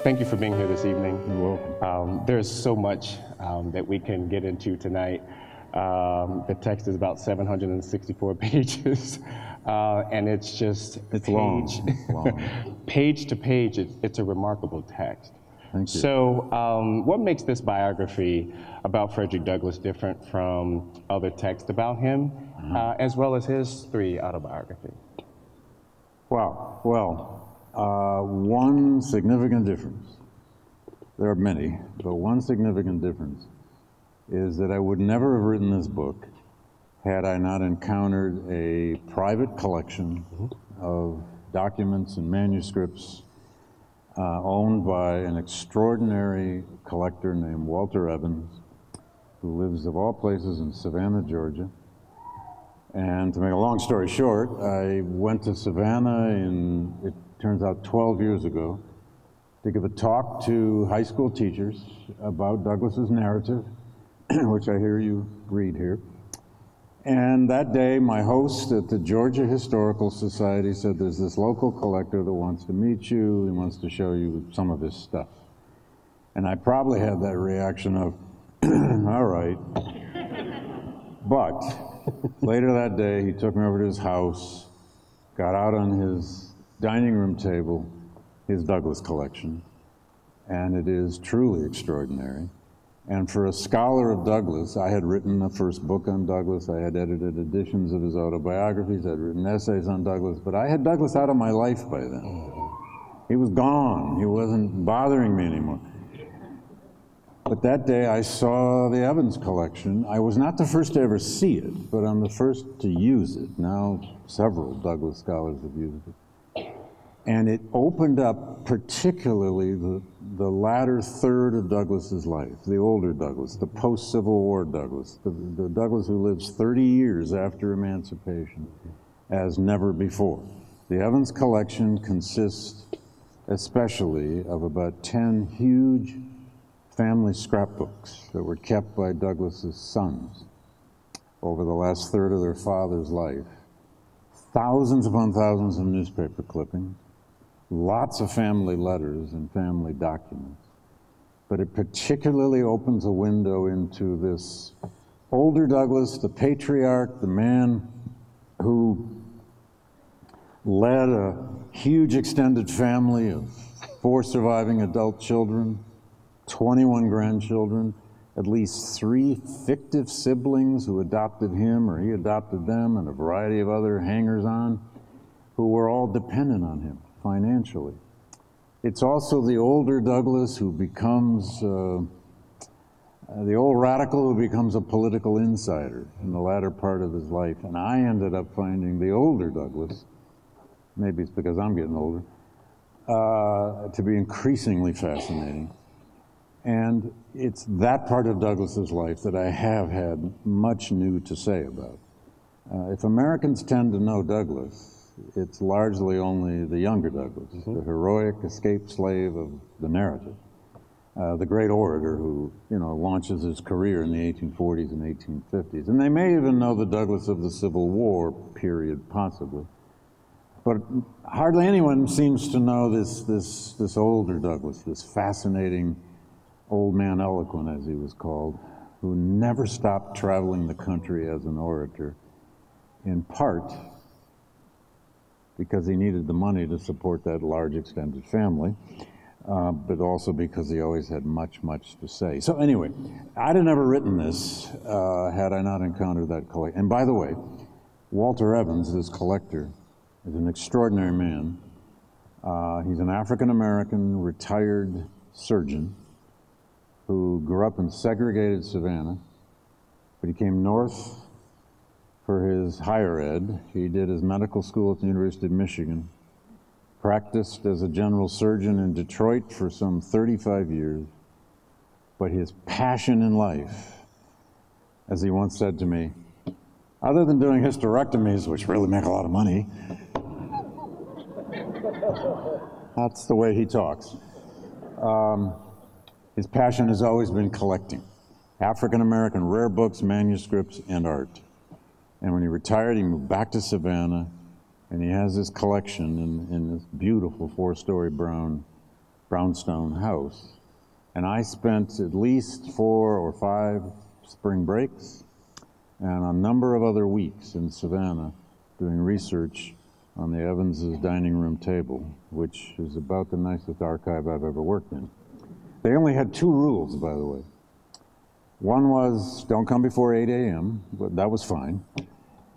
Thank you for being here this evening. You're welcome. There's so much that we can get into tonight. The text is about 764 pages, and it's just long. page to page. It's a remarkable text. Thank you. So what makes this biography about Frederick Douglass different from other texts about him, as well as his 3 autobiographies? Wow. Well, one significant difference, there are many, but one significant difference is that I would never have written this book had I not encountered a private collection of documents and manuscripts owned by an extraordinary collector named Walter Evans, who lives, of all places, in Savannah, Georgia. And to make a long story short, I went to Savannah it turns out 12 years ago, to give a talk to high school teachers about Douglass's narrative, which I hear you read here. And that day, my host at the Georgia Historical Society said, there's this local collector that wants to meet you, he wants to show you some of his stuff. And I probably had that reaction of, all right. But later that day, he took me over to his house, got out on his dining room table, his Douglass collection, and it is truly extraordinary. And for a scholar of Douglass, I had written the first book on Douglass, I had edited editions of his autobiographies, I had written essays on Douglass, but I had Douglass out of my life by then. He was gone, he wasn't bothering me anymore. But that day I saw the Evans collection. I was not the first to ever see it, but I'm the first to use it. Now several Douglass scholars have used it. And it opened up particularly the latter third of Douglass's life, the older Douglass, the post-Civil War Douglass, the Douglass who lives 30 years after emancipation as never before. The Evans collection consists especially of about 10 huge family scrapbooks that were kept by Douglass's sons over the last third of their father's life. Thousands upon thousands of newspaper clippings, lots of family letters and family documents. But it particularly opens a window into this older Douglass, the patriarch, the man who led a huge extended family of 4 surviving adult children, 21 grandchildren, at least 3 fictive siblings who adopted him or he adopted them, and a variety of other hangers-on who were all dependent on him financially. It's also the older Douglass who becomes, the old radical who becomes a political insider in the latter part of his life. And I ended up finding the older Douglass, maybe it's because I'm getting older, to be increasingly fascinating. And it's that part of Douglass's life that I have had much new to say about. If Americans tend to know Douglass, it's largely only the younger Douglass, the heroic escaped slave of the narrative, the great orator who, launches his career in the 1840s and 1850s. And they may even know the Douglass of the Civil War period, possibly. But hardly anyone seems to know this older Douglass, this fascinating old man eloquent, as he was called, who never stopped traveling the country as an orator, in part because he needed the money to support that large extended family, but also because he always had much to say. So anyway, I'd have never written this had I not encountered that collector. And by the way, Walter Evans, this collector, is an extraordinary man. He's an African-American retired surgeon who grew up in segregated Savannah, but he came north for his higher ed. He did his medical school at the University of Michigan, practiced as a general surgeon in Detroit for some 35 years, but his passion in life, as he once said to me, other than doing hysterectomies, which really make a lot of money, that's the way he talks. His passion has always been collecting African-American rare books, manuscripts, and art. And when he retired, he moved back to Savannah, and he has this collection in this beautiful 4-story brown brownstone house. And I spent at least 4 or 5 spring breaks and a number of other weeks in Savannah doing research on the Evans's dining room table, which is about the nicest archive I've ever worked in. They only had 2 rules, by the way. One was, don't come before 8 a.m., but that was fine.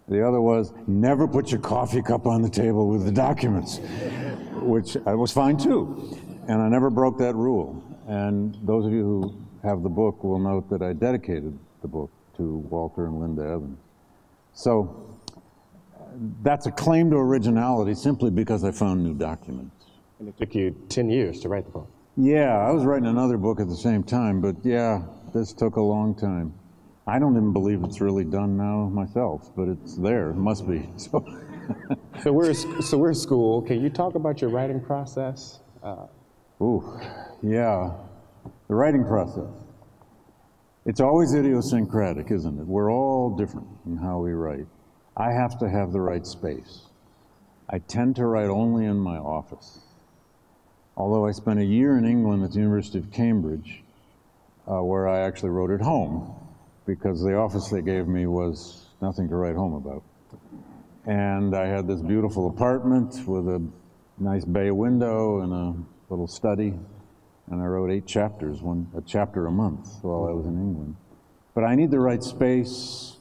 The other was, never put your coffee cup on the table with the documents, which was fine too. And I never broke that rule. And those of you who have the book will note that I dedicated the book to Walter and Linda Evans. So that's a claim to originality simply because I found new documents. And it took you 10 years to write the book. Yeah, I was writing another book at the same time, but yeah, this took a long time. I don't even believe it's really done now myself, but it's there, it must be. So we're at school. Can you talk about your writing process? Yeah, the writing process. It's always idiosyncratic, isn't it? We're all different in how we write. I have to have the right space. I tend to write only in my office. Although I spent a year in England at the University of Cambridge, where I actually wrote at home, because the office they gave me was nothing to write home about. And I had this beautiful apartment with a nice bay window and a little study, and I wrote 8 chapters, a chapter a month while I was in England. But I need the right space,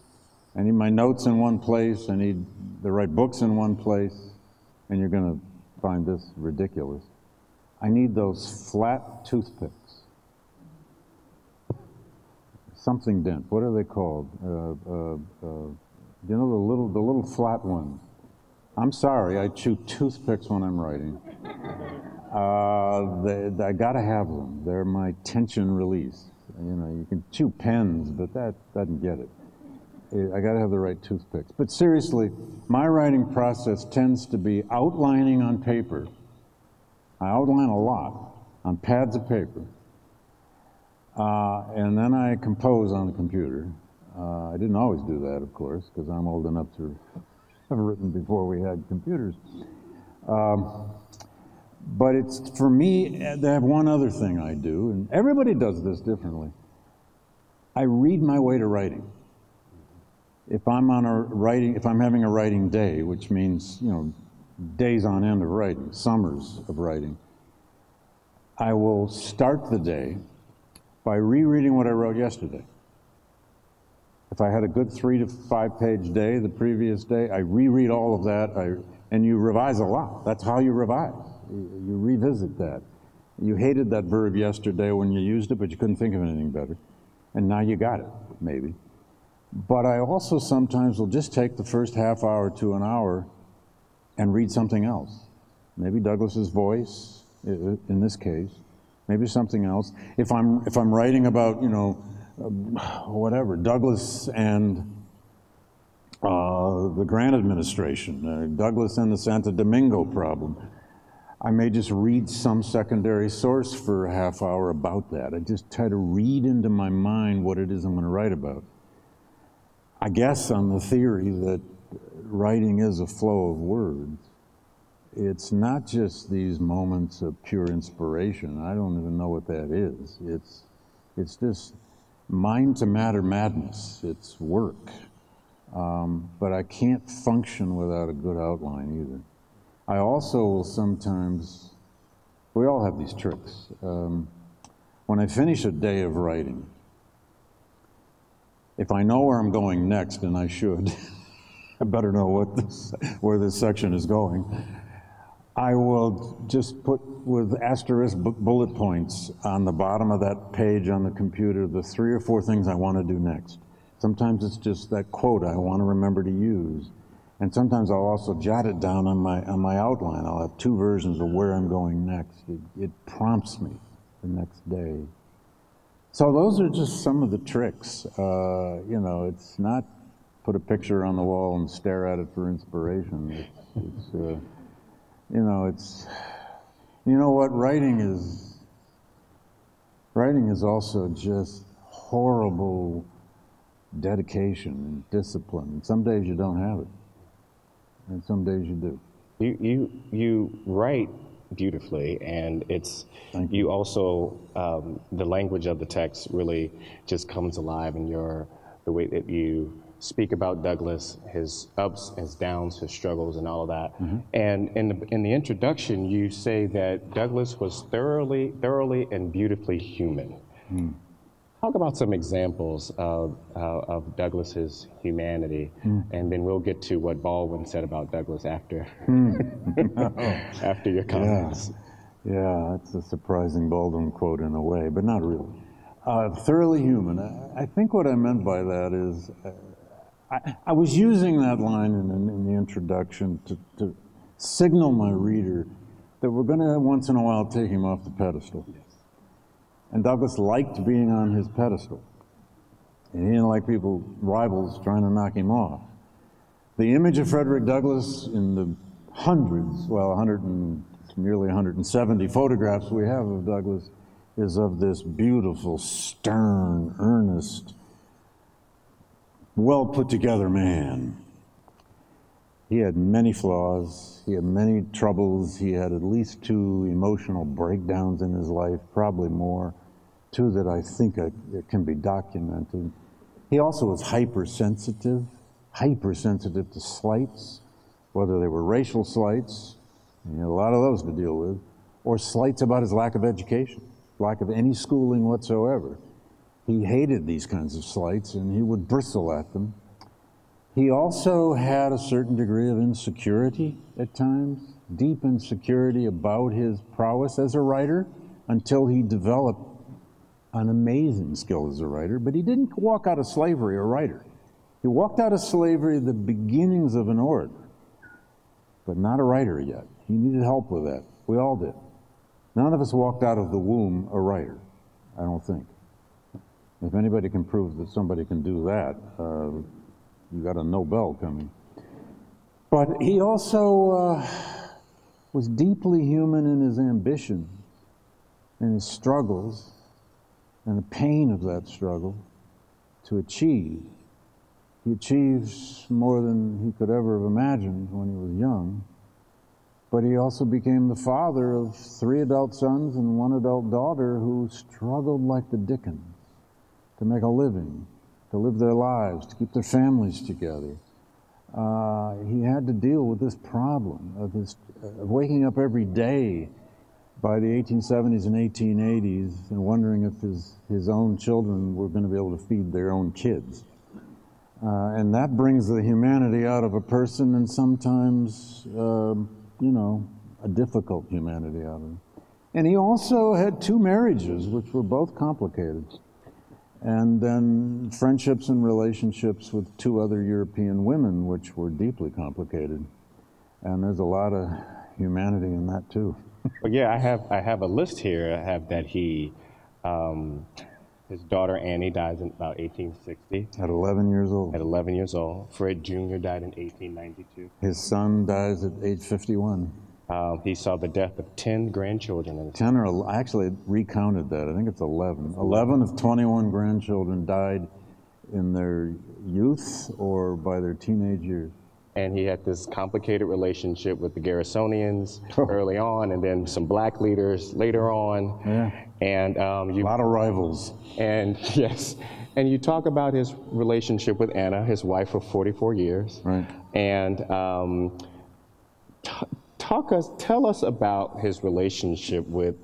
I need my notes in one place, I need the right books in one place, and you're gonna find this ridiculous. I need those flat toothpicks. Something dent, what are they called? You know, the little flat ones. I'm sorry, I chew toothpicks when I'm writing. I gotta have them. They're my tension release. You know, you can chew pens, but that doesn't get it. I gotta have the right toothpicks. But seriously, my writing process tends to be outlining on paper. I outline a lot on pads of paper. And then I compose on the computer. I didn't always do that, of course, because I'm old enough to have written before we had computers. But it's, for me, they have one other thing I do, and everybody does this differently. I read my way to writing. If I'm having a writing day, which means, you know, days on end of writing, summers of writing, I will start the day by rereading what I wrote yesterday. If I had a good 3 to 5 page day the previous day, I reread all of that, and you revise a lot. That's how you revise. You revisit that. You hated that verb yesterday when you used it, but you couldn't think of anything better. And now you got it, maybe. But I also sometimes will just take the first half hour to an hour and read something else. Maybe Douglass's voice, in this case. Maybe something else. If I'm writing about, you know, whatever, Douglass and the Grant administration, Douglass and the Santo Domingo problem, I may just read some secondary source for a half hour about that. I just try to read into my mind what it is I'm going to write about. I guess on the theory that writing is a flow of words, it's not just these moments of pure inspiration. I don't even know what that is. It's just mind to matter madness. It's work. But I can't function without a good outline either. I also will sometimes, we all have these tricks. When I finish a day of writing, if I know where I'm going next, and I should, I better know where this section is going, I will just put with asterisk bullet points on the bottom of that page on the computer the 3 or 4 things I want to do next. Sometimes it's just that quote I want to remember to use. And sometimes I'll also jot it down on my outline. I'll have 2 versions of where I'm going next. It prompts me the next day. So those are just some of the tricks. You know, it's not put a picture on the wall and stare at it for inspiration. You know, you know what, writing is also just horrible dedication and discipline. And some days you don't have it, and some days you do. You write beautifully, and you also, the language of the text really just comes alive in the way that you speak about Douglass, his ups, his downs, his struggles, and all of that. And in the introduction, you say that Douglass was thoroughly and beautifully human. Talk about some examples of Douglass's humanity, and then we'll get to what Baldwin said about Douglass after after your comments. Yeah, it's a surprising Baldwin quote in a way, but not really. Thoroughly human. I think what I meant by that is, I was using that line in the introduction to signal my reader that we're going to once in a while take him off the pedestal. And Douglass liked being on his pedestal. And he didn't like rivals trying to knock him off. The image of Frederick Douglass in the hundreds, well, nearly 170 photographs we have of Douglass is of this beautiful, stern, earnest, well put together man. He had many flaws, he had many troubles, he had at least 2 emotional breakdowns in his life, probably more, 2 that I think it can be documented. He also was hypersensitive to slights, whether they were racial slights, and he had a lot of those to deal with, or slights about his lack of education, lack of any schooling whatsoever. He hated these kinds of slights, and he would bristle at them. He also had a certain degree of insecurity at times, deep insecurity about his prowess as a writer, until he developed an amazing skill as a writer. But he didn't walk out of slavery a writer. He walked out of slavery the beginnings of an orator, but not a writer yet. He needed help with that. We all did. None of us walked out of the womb a writer, I don't think. If anybody can prove that somebody can do that, you got a Nobel coming. But he also was deeply human in his ambition and his struggles and the pain of that struggle to achieve. He achieved more than he could ever have imagined when he was young. But he also became the father of 3 adult sons and 1 adult daughter who struggled like the dickens to make a living, to live their lives, to keep their families together. He had to deal with this problem of waking up every day by the 1870s and 1880s and wondering if his own children were going to be able to feed their own kids. And that brings the humanity out of a person, and sometimes, you know, a difficult humanity out of him. And he also had 2 marriages, which were both complicated. And then friendships and relationships with 2 other European women, which were deeply complicated. And there's a lot of humanity in that too. Well, yeah, I have a list here. I have that his daughter Annie dies in about 1860. At 11 years old. At 11 years old. Fred Jr. died in 1892. His son dies at age 51. He saw the death of 10 grandchildren. 10 or, I actually recounted that. I think it's 11. 11 of 21 grandchildren died in their youth or by their teenage years. And he had this complicated relationship with the Garrisonians early on, and then some black leaders later on. Yeah. And a lot of rivals. And yes, and you talk about his relationship with Anna, his wife for 44 years. Right. And tell us about his relationship with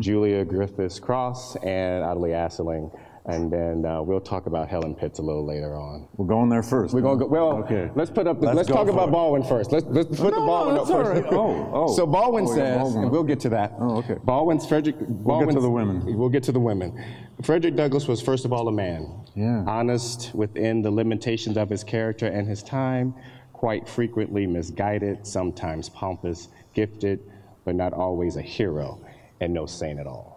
Julia Griffiths Cross and Adelie Asseling. And then we'll talk about Helen Pitts a little later on. We're going there first. We're going to go, well, okay. Let's talk about Baldwin first. Let's put the Baldwin up first. Right. So Baldwin says, and we'll get to that. Oh, okay. We'll get to the women. We'll get to the women. Frederick Douglass was first of all a man. Yeah. Honest within the limitations of his character and his time, quite frequently misguided, sometimes pompous, gifted, but not always a hero, and no saint at all.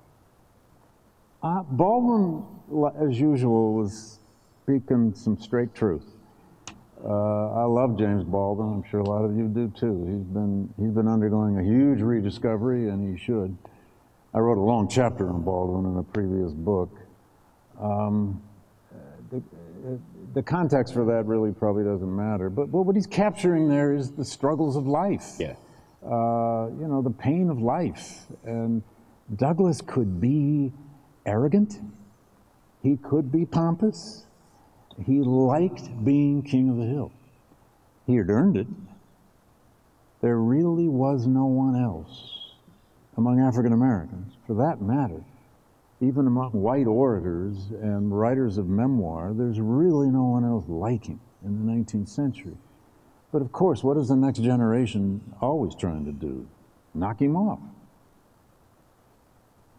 Baldwin, as usual, was speaking some straight truth. I love James Baldwin. I'm sure a lot of you do too. He's been undergoing a huge rediscovery, and he should. I wrote a long chapter on Baldwin in a previous book. The context for that really probably doesn't matter. But what he's capturing there is the struggles of life. Yeah. you know, the pain of life. And Douglass could be arrogant. He could be pompous. He liked being king of the hill. He had earned it. There really was no one else among African Americans, for that matter. Even among white orators and writers of memoir, there's really no one else like him in the 19th century. But of course, what is the next generation always trying to do? Knock him off.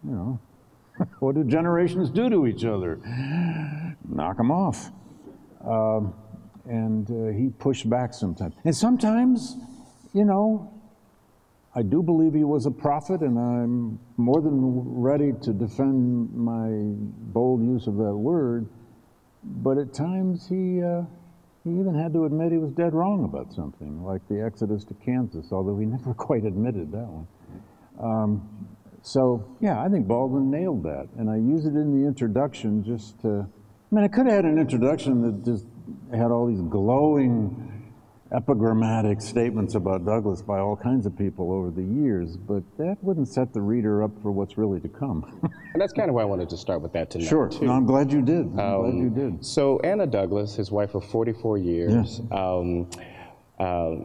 You know, what do generations do to each other? Knock them off. He pushed back sometimes. And sometimes, you know, I do believe he was a prophet, and I'm more than ready to defend my bold use of that word, but at times he even had to admit he was dead wrong about something, like the Exodus to Kansas, although he never quite admitted that one. So, yeah, I think Baldwin nailed that, and I use it in the introduction just to, I mean, I could have had an introduction that just had all these glowing epigrammatic statements about Douglass by all kinds of people over the years, but that wouldn't set the reader up for what's really to come. And that's kind of why I wanted to start with that tonight. Sure. Too. No, I'm glad you did. I'm glad you did. So Anna Douglass, his wife of 44 years,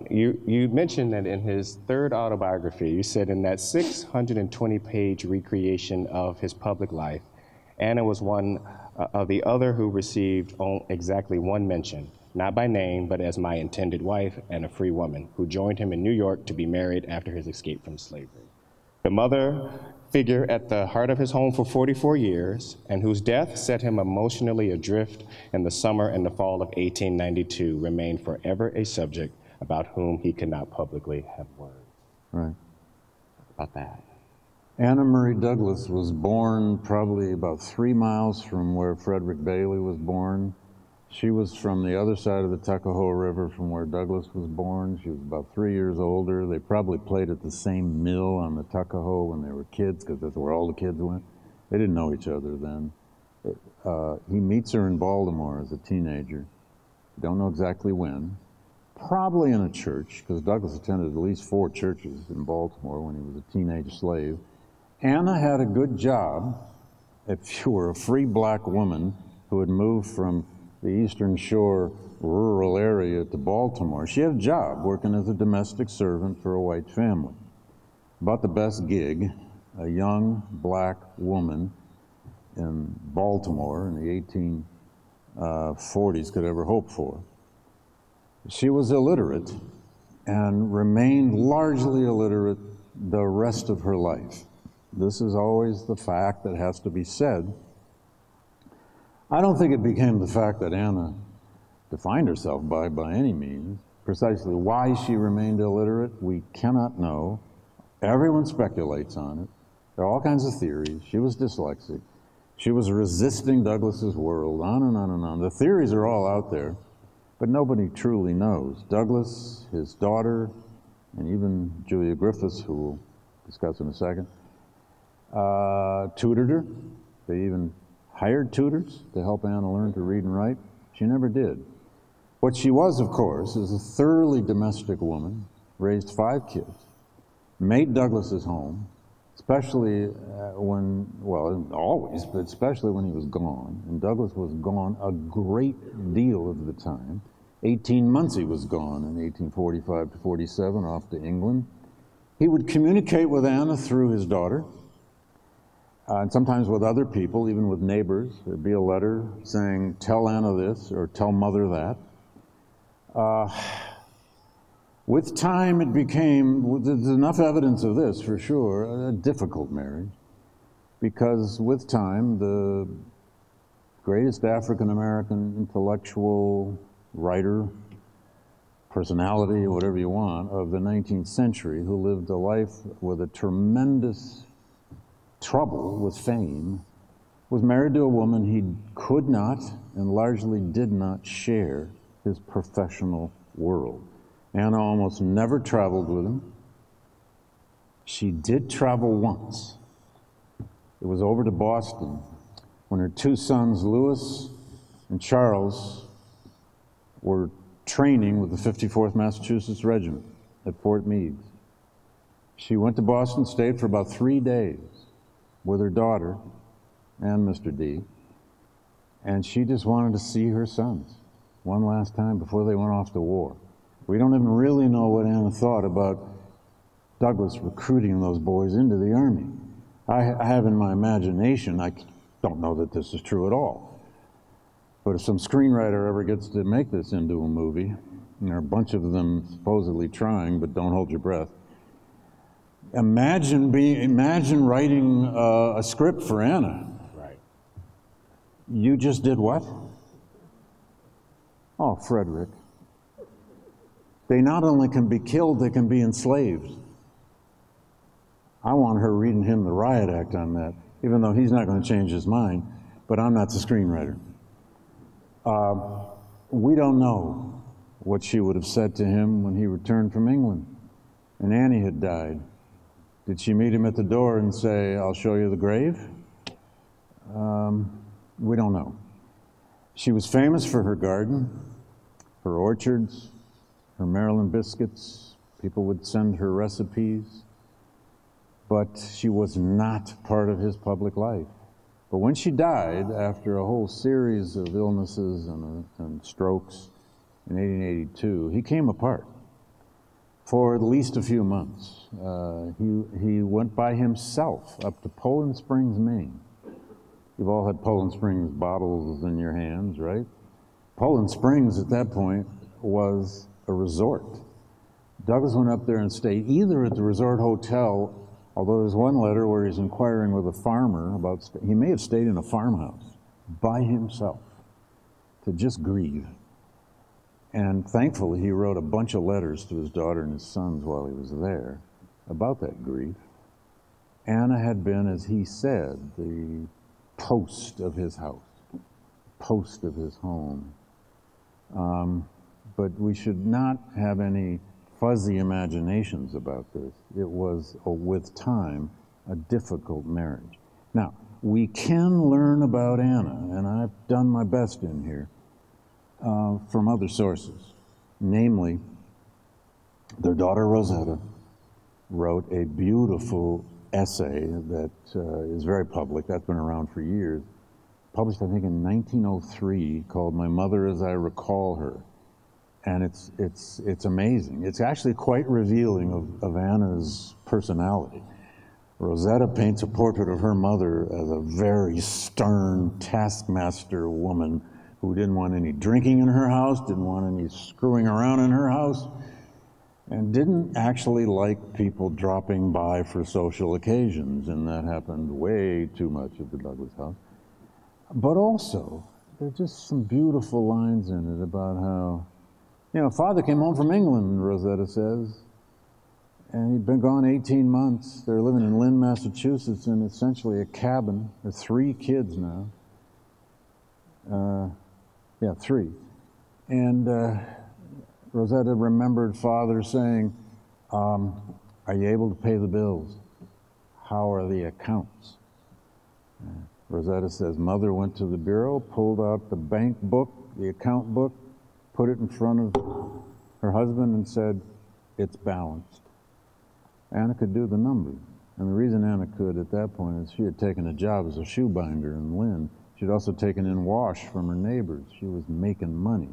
you mentioned that in his third autobiography, you said in that 620-page recreation of his public life, Anna was one of the other who received exactly one mention, not by name, but as my intended wife and a free woman, who joined him in New York to be married after his escape from slavery. The mother figure at the heart of his home for 44 years, and whose death set him emotionally adrift in the summer and the fall of 1892, remained forever a subject about whom he could not publicly have words. Right. About that. Anna Murray Douglass was born probably about 3 miles from where Frederick Bailey was born. She was from the other side of the Tuckahoe River from where Douglass was born. She was about 3 years older. They probably played at the same mill on the Tuckahoe when they were kids, because that's where all the kids went. They didn't know each other then. He meets her in Baltimore as a teenager. Don't know exactly when. Probably in a church, because Douglass attended at least 4 churches in Baltimore when he was a teenage slave. Anna had a good job if you were a free black woman who had moved from the Eastern Shore rural area to Baltimore. She had a job working as a domestic servant for a white family. About the best gig a young black woman in Baltimore in the 1840s could ever hope for. She was illiterate and remained largely illiterate the rest of her life. This is always the fact that has to be said. I don't think it became the fact that Anna defined herself by any means. Precisely why she remained illiterate, we cannot know. Everyone speculates on it. There are all kinds of theories. She was dyslexic. She was resisting Douglass's world, on and on and on. The theories are all out there, but nobody truly knows. Douglass, his daughter, and even Julia Griffiths, who we'll discuss in a second, tutored her. They even hired tutors to help Anna learn to read and write. She never did. What she was, of course, is a thoroughly domestic woman, raised 5 kids, made Douglass's home, especially when, well, always, but especially when he was gone. And Douglass was gone a great deal of the time. 18 months he was gone in 1845 to 47, off to England. He would communicate with Anna through his daughter, and sometimes with other people, even with neighbors. There'd be a letter saying, tell Anna this, or tell mother that. With time it became, there's enough evidence of this for sure, a difficult marriage, because with time the greatest African-American intellectual writer, personality, whatever you want, of the 19th century, who lived a life with a tremendous trouble with fame, was married to a woman he could not and largely did not share his professional world. Anna almost never traveled with him. She did travel once. It was over to Boston when her 2 sons, Louis and Charles, were training with the 54th Massachusetts Regiment at Fort Meade. She went to Boston, stayed for about 3 days with her daughter and Mr. D, and she just wanted to see her sons one last time before they went off to war. We don't even really know what Anna thought about Douglass recruiting those boys into the Army. I have in my imagination, I don't know that this is true at all, but if some screenwriter ever gets to make this into a movie, and there are a bunch of them supposedly trying, but don't hold your breath, imagine writing a script for Anna. Right. You just did what? Oh, Frederick. They not only can be killed, they can be enslaved. I want her reading him the riot act on that, even though he's not going to change his mind, but I'm not the screenwriter. We don't know what she would have said to him when he returned from England and Annie had died. Did she meet him at the door and say, "I'll show you the grave"? We don't know. She was famous for her garden, her orchards, her Maryland biscuits. People would send her recipes. But she was not part of his public life. But when she died, after a whole series of illnesses and strokes in 1882, he came apart for at least a few months. He went by himself up to Poland Springs, Maine. You've all had Poland Springs bottles in your hands, right? Poland Springs at that point was a resort. Douglass went up there and stayed either at the resort hotel, although there's one letter where he's inquiring with a farmer about, he may have stayed in a farmhouse by himself to just grieve. And thankfully, he wrote a bunch of letters to his daughter and his sons while he was there about that grief. Anna had been, as he said, the post of his house, post of his home. But we should not have any fuzzy imaginations about this. It was, with time, a difficult marriage. Now, we can learn about Anna, and I've done my best in here, from other sources. Namely, their daughter Rosetta wrote a beautiful essay that is very public, that's been around for years, published I think in 1903, called "My Mother as I Recall Her." And it's amazing. It's actually quite revealing of Anna's personality. Rosetta paints a portrait of her mother as a very stern taskmaster woman who didn't want any drinking in her house, didn't want any screwing around in her house, and didn't actually like people dropping by for social occasions, and that happened way too much at the Douglass house. But also, there's just some beautiful lines in it about how, you know, father came home from England, Rosetta says, and he'd been gone 18 months. They're living in Lynn, Massachusetts, in essentially a cabin. There are 3 kids now. 3. And Rosetta remembered father saying, "Are you able to pay the bills? How are the accounts?" Rosetta says, mother went to the bureau, pulled out the bank book, the account book, put it in front of her husband and said, "It's balanced." Anna could do the numbers. And the reason Anna could at that point is she had taken a job as a shoe binder in Lynn. She'd also taken in wash from her neighbors. She was making money.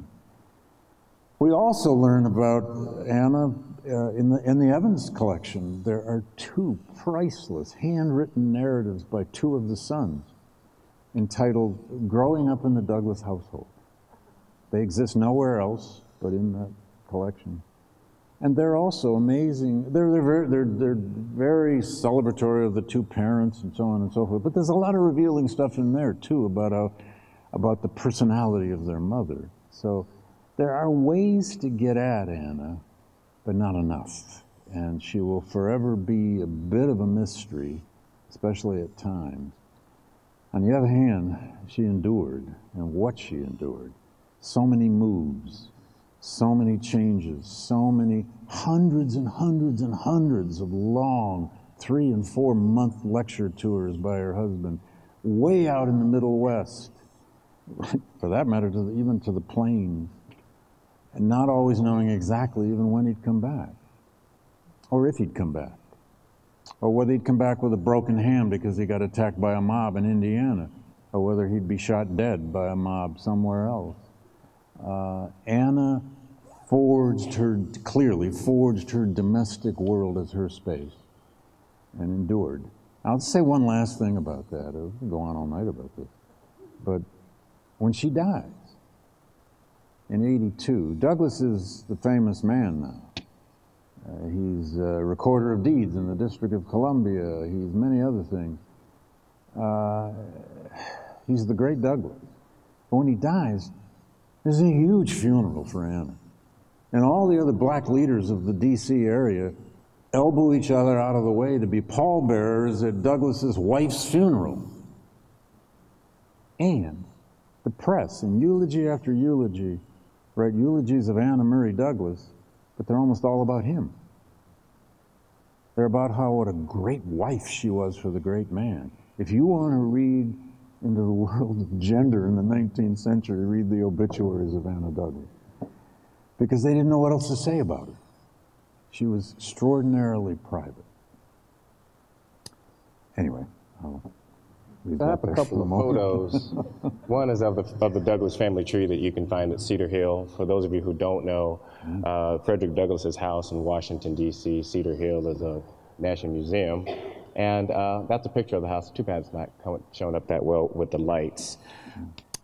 We also learn about Anna in the Evans collection. There are 2 priceless handwritten narratives by 2 of the sons entitled "Growing Up in the Douglass Household." They exist nowhere else but in that collection. And they're also amazing. They're very celebratory of the 2 parents and so on and so forth. But there's a lot of revealing stuff in there too about the personality of their mother. So there are ways to get at Anna, but not enough. And she will forever be a bit of a mystery, especially at times. On the other hand, she endured, and what she endured. So many moves, so many changes, so many hundreds and hundreds and hundreds of long 3- and 4-month lecture tours by her husband, way out in the Middle West, for that matter, even to the plains, and not always knowing exactly even when he'd come back, or if he'd come back. or whether he'd come back with a broken hand because he got attacked by a mob in Indiana, or whether he'd be shot dead by a mob somewhere else. Anna clearly forged her domestic world as her space and endured. I'll say one last thing about that. I can go on all night about this. But when she dies in '82, Douglass is the famous man now. He's a recorder of deeds in the District of Columbia. He's many other things. He's the great Douglass. But when he dies, there's a huge funeral for Anna. And all the other black leaders of the D.C. area elbow each other out of the way to be pallbearers at Douglass's wife's funeral. And the press, in eulogy after eulogy, write eulogies of Anna Murray Douglass, but they're almost all about him. They're about what a great wife she was for the great man. If you want to read into the world of gender in the 19th century, read the obituaries of Anna Douglass. Because they didn't know what else to say about her. She was extraordinarily private. Anyway, I'll leave I have that a there couple for of moment. photos. One is of the Douglass family tree that you can find at Cedar Hill. For those of you who don't know, Frederick Douglass's house in Washington, D.C., Cedar Hill is a national museum. And that's a picture of the house. Too bad it's not showing up that well with the lights.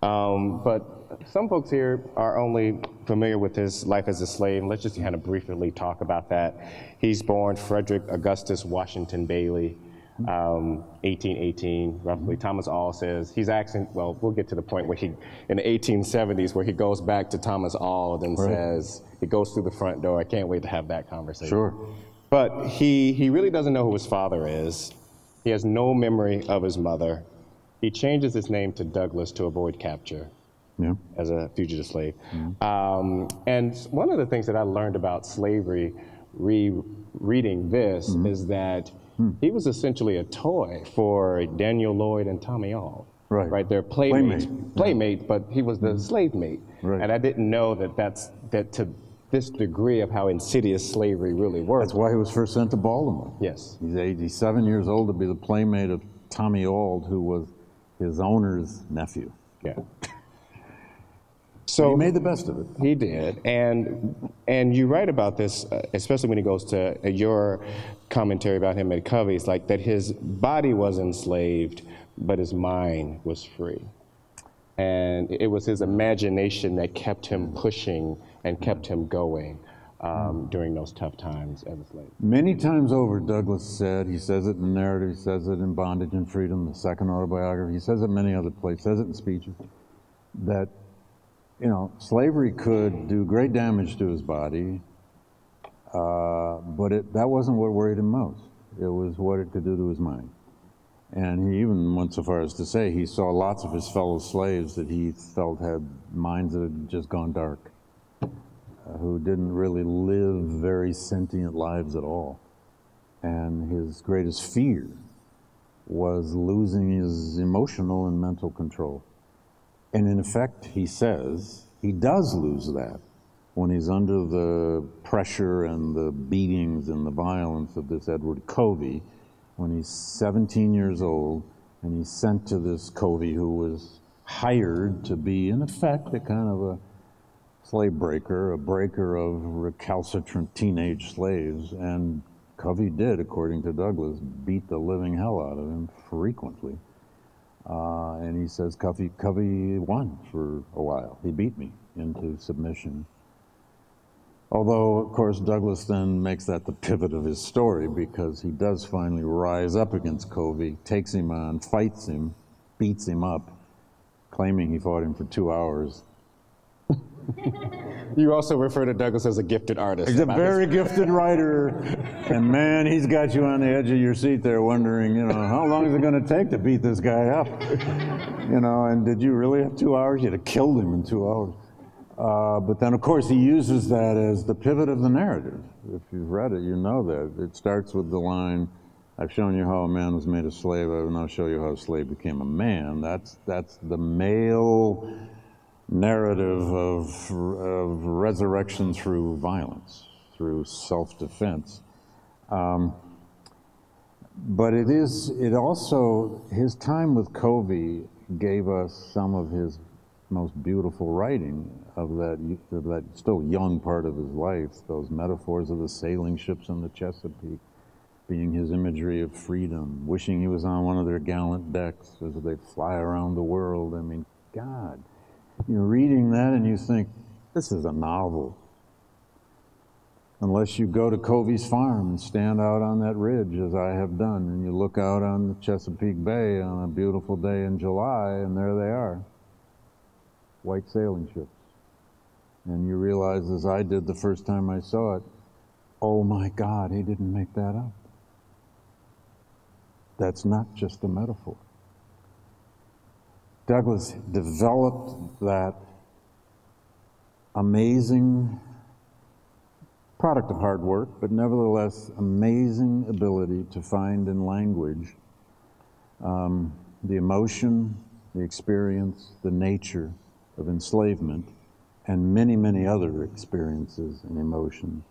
But some folks here are only familiar with his life as a slave. Let's just kind of briefly talk about that. He's born Frederick Augustus Washington Bailey, 1818, roughly. Thomas Auld says, he's actually, well, we'll get to the point where in the 1870s, where he goes back to Thomas Auld and says, he goes through the front door. I can't wait to have that conversation. Sure. But he really doesn't know who his father is. He has no memory of his mother. He changes his name to Douglass to avoid capture as a fugitive slave. And one of the things that I learned about slavery reading this is that he was essentially a toy for Daniel Lloyd and Tommy Auld. Right, they're playmates, but he was the slave mate. And I didn't know that to this degree of how insidious slavery really works. That's why he was first sent to Baltimore. Yes. He's 87 years old to be the playmate of Tommy Auld, who was his owner's nephew. Yeah. So he made the best of it. He did, and you write about this, especially when he goes to your commentary about him at Covey's, like that his body was enslaved, but his mind was free. And it was his imagination that kept him pushing and kept him going during those tough times as a slave. Many times over, Douglass said, he says it in the narrative, he says it in Bondage and Freedom, the second autobiography, he says it many other places, says it in speeches, that, you know, slavery could do great damage to his body, but that wasn't what worried him most. It was what it could do to his mind. And he even went so far as to say he saw lots of his fellow slaves that he felt had minds that had just gone dark, who didn't really live very sentient lives at all. And his greatest fear was losing his emotional and mental control. And in effect, he says, he does lose that when he's under the pressure and the beatings and the violence of this Edward Covey, when he's 17 years old, and he's sent to this Covey who was hired to be, in effect, a kind of a slave breaker, a breaker of recalcitrant teenage slaves. And Covey did, according to Douglass, beat the living hell out of him frequently. And he says Covey won for a while. He beat me into submission. Although, of course, Douglass then makes that the pivot of his story, because he does finally rise up against Covey, takes him on, fights him, beats him up, claiming he fought him for 2 hours. You also refer to Douglass as a gifted artist. He's a very gifted writer, and man, he's got you on the edge of your seat there wondering, you know, how long is it going to take to beat this guy up? You know, and did you really have 2 hours? You'd have killed him in 2 hours. But then, of course, he uses that as the pivot of the narrative. If you've read it, you know that. It starts with the line, I've shown you how a man was made a slave, I will now show you how a slave became a man. That's the male narrative of resurrection through violence, through self-defense. But it also, his time with Covey gave us some of his most beautiful writing of that still young part of his life, those metaphors of the sailing ships on the Chesapeake being his imagery of freedom, wishing he was on one of their gallant decks as they fly around the world. I mean, God, you're reading that and you think, this is a novel. Unless you go to Covey's farm and stand out on that ridge, as I have done, and you look out on the Chesapeake Bay on a beautiful day in July, and there they are, white sailing ships. And you realize, as I did the first time I saw it, oh my God, he didn't make that up. That's not just a metaphor. Douglass developed that amazing product of hard work, but nevertheless amazing ability to find in language the emotion, the experience, the nature of enslavement, and many, many other experiences and emotions.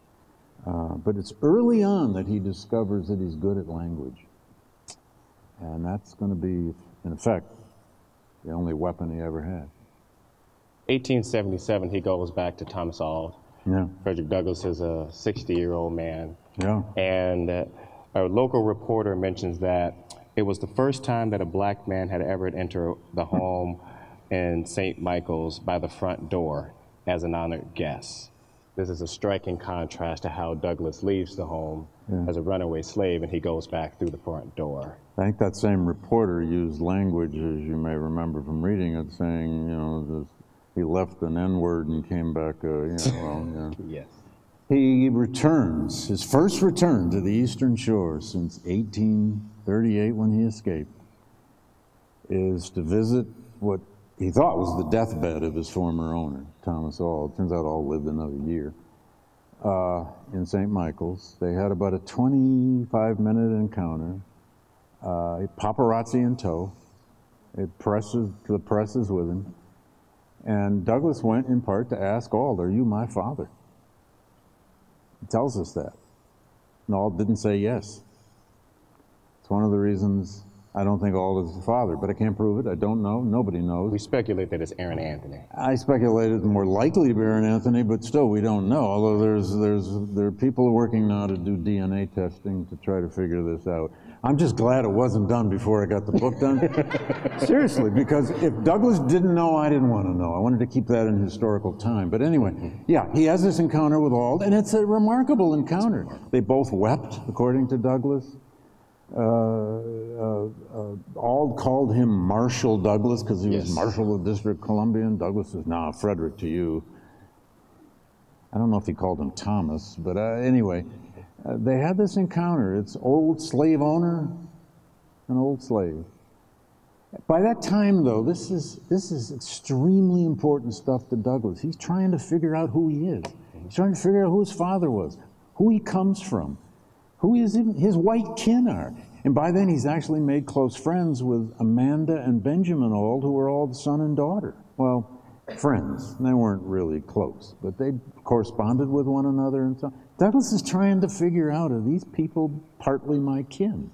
But it's early on that he discovers that he's good at language. And that's going to be, in effect, the only weapon he ever had. 1877, he goes back to Thomas Auld. Yeah. Frederick Douglass is a 60-year-old man. Yeah. And a local reporter mentions that it was the first time that a black man had ever entered the home in St. Michael's by the front door as an honored guest. This is a striking contrast to how Douglass leaves the home as a runaway slave, and he goes back through the front door. I think that same reporter used language, as you may remember from reading it, saying, you know, he left an N-word and came back, you know, well, yeah. Yes. He returns, his first return to the Eastern Shore since 1838 when he escaped, is to visit what he thought was the deathbed of his former owner, Thomas Auld. Turns out Auld lived another year in St. Michael's. They had about a 25-minute encounter. Paparazzi in tow. The press is with him. And Douglass went in part to ask Auld, "Are you my father?" He tells us that. And Auld didn't say yes. It's one of the reasons I don't think Auld is the father, but I can't prove it. I don't know. Nobody knows. We speculate that it's Aaron Anthony. I speculated more likely to be Aaron Anthony, but still we don't know. Although there are people working now to do DNA testing to try to figure this out. I'm just glad it wasn't done before I got the book done. Seriously, because if Douglass didn't know, I didn't want to know. I wanted to keep that in historical time. But anyway, yeah, he has this encounter with Auld, and it's a remarkable encounter. They both wept, according to Douglass. Auld called him Marshal Douglass because he was Marshal of the District of Columbia, and Douglass says, "Nah, Frederick to you." I don't know if he called him Thomas, but anyway, they had this encounter. It's old slave owner and old slave. By that time, though, this is extremely important stuff to Douglass. He's trying to figure out who he is. He's trying to figure out who his father was, who he comes from, who his white kin are. And by then, he's actually made close friends with Amanda and Benjamin Auld, who were Auld's son and daughter. Well, friends. They weren't really close, but they corresponded with one another and so on. Douglass is trying to figure out, are these people partly my kin?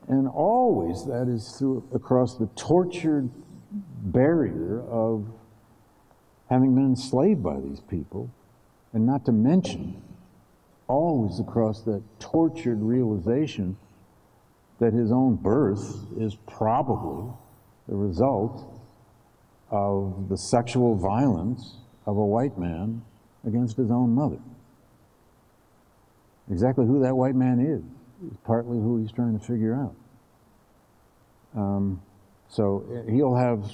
And always that is across the tortured barrier of having been enslaved by these people, and not to mention, always across that tortured realization that his own birth is probably the result of the sexual violence of a white man against his own mother. Exactly who that white man is partly who he's trying to figure out. So he'll have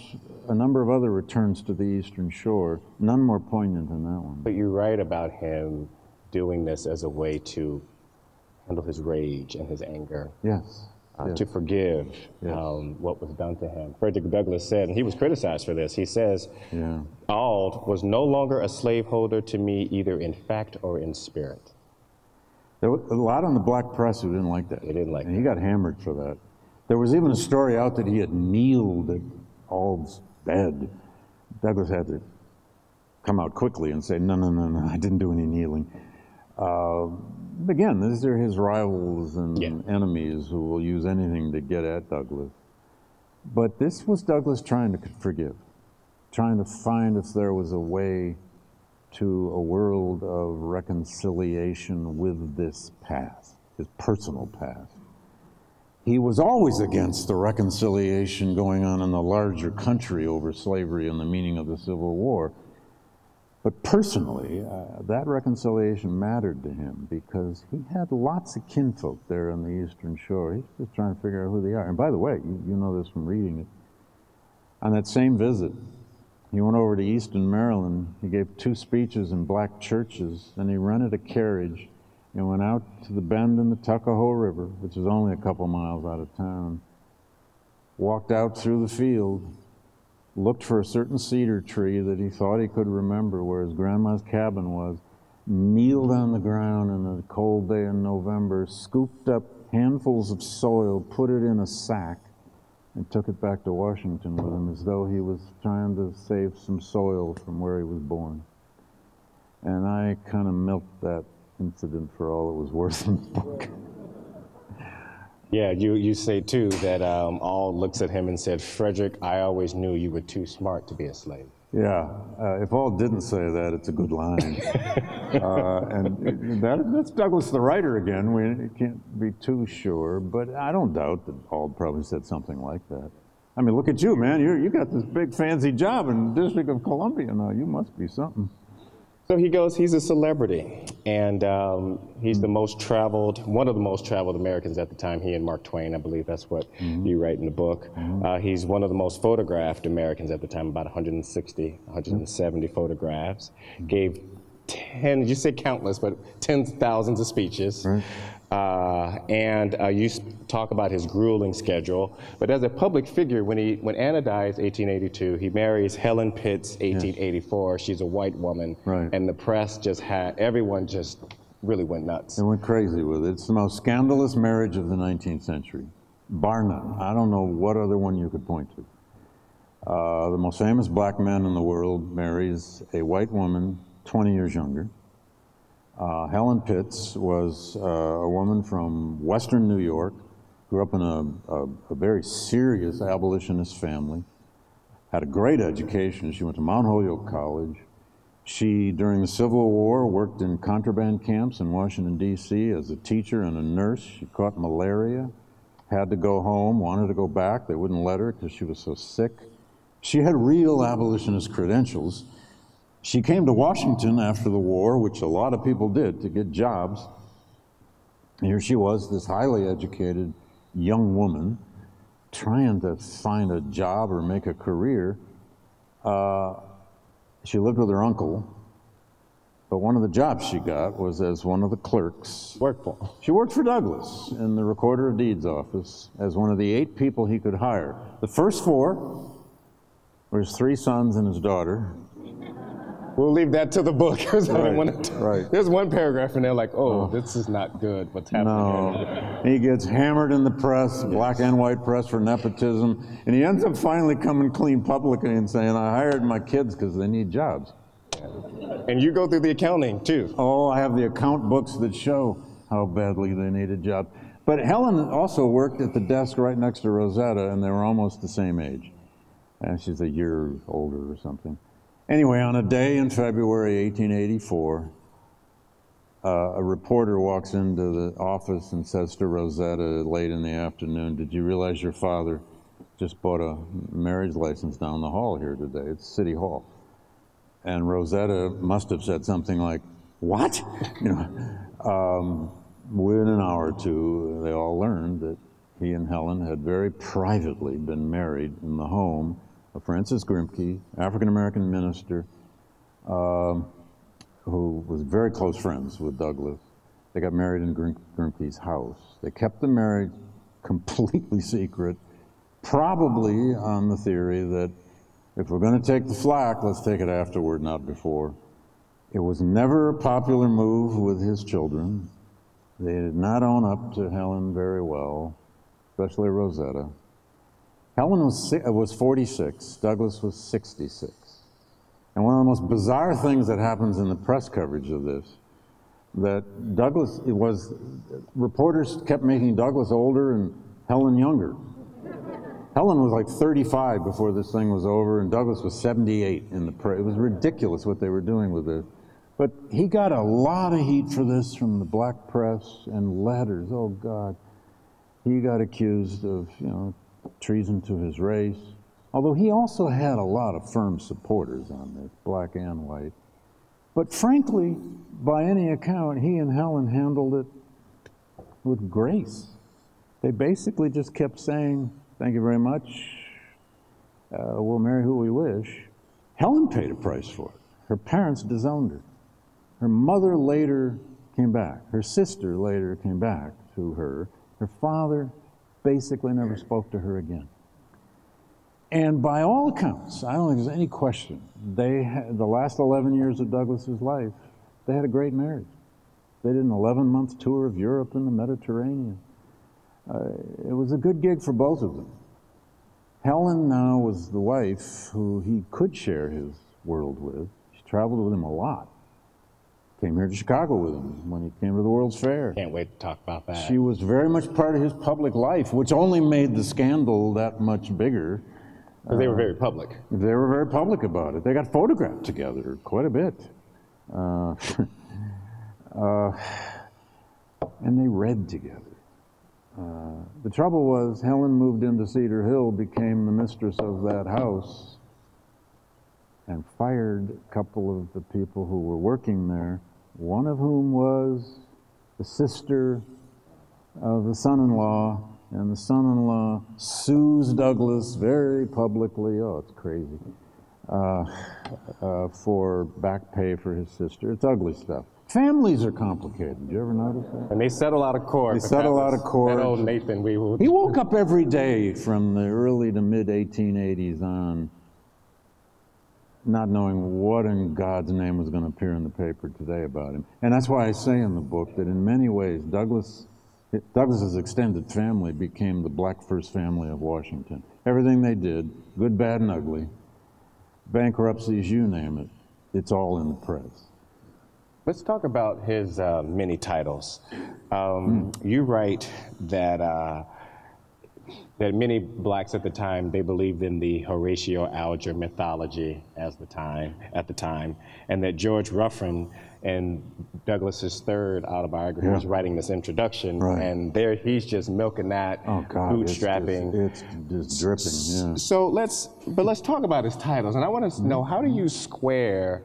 a number of other returns to the Eastern Shore, none more poignant than that one. But you're right about him doing this as a way to handle his rage and his anger. Yes. To forgive what was done to him. Frederick Douglass said, and he was criticized for this, he says, Auld was no longer a slaveholder to me either in fact or in spirit. There was a lot on the black press who didn't like that. They didn't like and he got hammered for that. There was even a story out that he had kneeled at Auld's bed. Douglass had to come out quickly and say, no, I didn't do any kneeling. again, these are his rivals and Yeah. enemies who will use anything to get at Douglass. But this was Douglass trying to forgive, trying to find if there was a way to a world of reconciliation with this past, his personal past. He was always against the reconciliation going on in the larger country over slavery and the meaning of the Civil War. But personally, that reconciliation mattered to him because he had lots of kinfolk there on the Eastern Shore. He's just trying to figure out who they are. And by the way, you know this from reading it. On that same visit, he went over to Easton, Maryland. He gave 2 speeches in black churches, and he rented a carriage and went out to the bend in the Tuckahoe River, which is only a couple miles out of town, walked out through the field, looked for a certain cedar tree that he thought he could remember where his grandma's cabin was, kneeled on the ground in a cold day in November, scooped up handfuls of soil, put it in a sack, and took it back to Washington with him as though he was trying to save some soil from where he was born. And I kind of milked that incident for all it was worth in the book. Yeah, you say too that all looks at him and said, Frederick, I always knew you were too smart to be a slave. Yeah, if all didn't say that, it's a good line. And that's Douglass the writer again. We can't be too sure, but I don't doubt that all probably said something like that. I mean, look at you, man. You got this big fancy job in the District of Columbia now. You must be something. So he goes, he's a celebrity, and he's the most traveled, one of the most traveled Americans at the time, he and Mark Twain, I believe that's what you write in the book. He's one of the most photographed Americans at the time, about 160, 170 photographs. Gave 10, you say countless, but tens of thousands of speeches. And you talk about his grueling schedule, but as a public figure, when Anna dies, 1882, he marries Helen Pitts, 1884. She's a white woman, and the press just everyone just really went nuts. They went crazy with it. It's the most scandalous marriage of the 19th century, bar none. I don't know what other one you could point to. The most famous black man in the world marries a white woman 20 years younger. Helen Pitts was a woman from Western New York, grew up in a very serious abolitionist family, had a great education. She went to Mount Holyoke College. She, during the Civil War, worked in contraband camps in Washington, D.C. as a teacher and a nurse. She caught malaria, had to go home, wanted to go back. They wouldn't let her because she was so sick. She had real abolitionist credentials. She came to Washington after the war, which a lot of people did, to get jobs. And here she was, this highly educated young woman, trying to find a job or make a career. She lived with her uncle, but one of the jobs she got was as one of the clerks. She worked for Douglass in the Recorder of Deeds office as one of the 8 people he could hire. The first 4 were his 3 sons and his daughter. We'll leave that to the book. Right. There's one paragraph in there like, this is not good, what's happening here. He gets hammered in the press, black and white press, for nepotism, and he ends up finally coming clean publicly and saying, I hired my kids because they need jobs. And you go through the accounting, too. Oh, I have the account books that show how badly they needed jobs. But Helen also worked at the desk right next to Rosetta, and they were almost the same age. She's a year older or something. Anyway, on a day in February 1884, a reporter walks into the office and says to Rosetta late in the afternoon, did you realize your father just bought a marriage license down the hall here today? It's City Hall. And Rosetta must have said something like, what? Within an hour or two, they all learned that he and Helen had very privately been married in the home of Francis Grimke, African-American minister, who was very close friends with Douglass. They got married in Grimke's house. They kept the marriage completely secret, probably on the theory that if we're going to take the flak, let's take it afterward, not before. It was never a popular move with his children. They did not own up to Helen very well, especially Rosetta. Helen was 46, Douglass was 66. And one of the most bizarre things that happens in the press coverage of this, that Douglass, reporters kept making Douglass older and Helen younger. Helen was like 35 before this thing was over, and Douglass was 78 in the press. It was ridiculous what they were doing with it. But he got a lot of heat for this from the black press and letters. Oh, God. He got accused of, treason to his race. Although he also had a lot of firm supporters on this, black and white. But frankly, by any account, he and Helen handled it with grace. They basically just kept saying, "Thank you very much. We'll marry who we wish." Helen paid a price for it. Her parents disowned her. Her mother later came back. Her sister later came back to her. Her father basically never spoke to her again. And by all accounts, I don't think there's any question, the last 11 years of Douglass's life, they had a great marriage. They did an 11-month tour of Europe and the Mediterranean. It was a good gig for both of them. Helen now was the wife who he could share his world with. She traveled with him a lot. Came here to Chicago with him when he came to the World's Fair. Can't wait to talk about that. She was very much part of his public life, which only made the scandal that much bigger. They were very public. They were very public about it. They got photographed together quite a bit. And they read together. The trouble was, Helen moved into Cedar Hill, became the mistress of that house, and fired a couple of the people who were working there, one of whom was the sister of the son-in-law, and the son-in-law sues Douglass very publicly, oh, it's crazy, for back pay for his sister. It's ugly stuff. Families are complicated. Did you ever notice that? And they settle out of court. They settle out of court. That old Nathan, he woke up every day from the early to mid-1880s on not knowing what in God's name was going to appear in the paper today about him. And that's why I say in the book that in many ways, Douglass's extended family became the black first family of Washington. Everything they did, good, bad, and ugly, bankruptcies, you name it, it's all in the press. Let's talk about his many titles. You write that that many blacks at the time, they believed in the Horatio Alger mythology at the time, and that George Ruffin, in Douglass's third autobiography, was writing this introduction, and there he's just milking that, bootstrapping. It's just dripping, yeah. So let's talk about his titles, and I want to know, how do you square,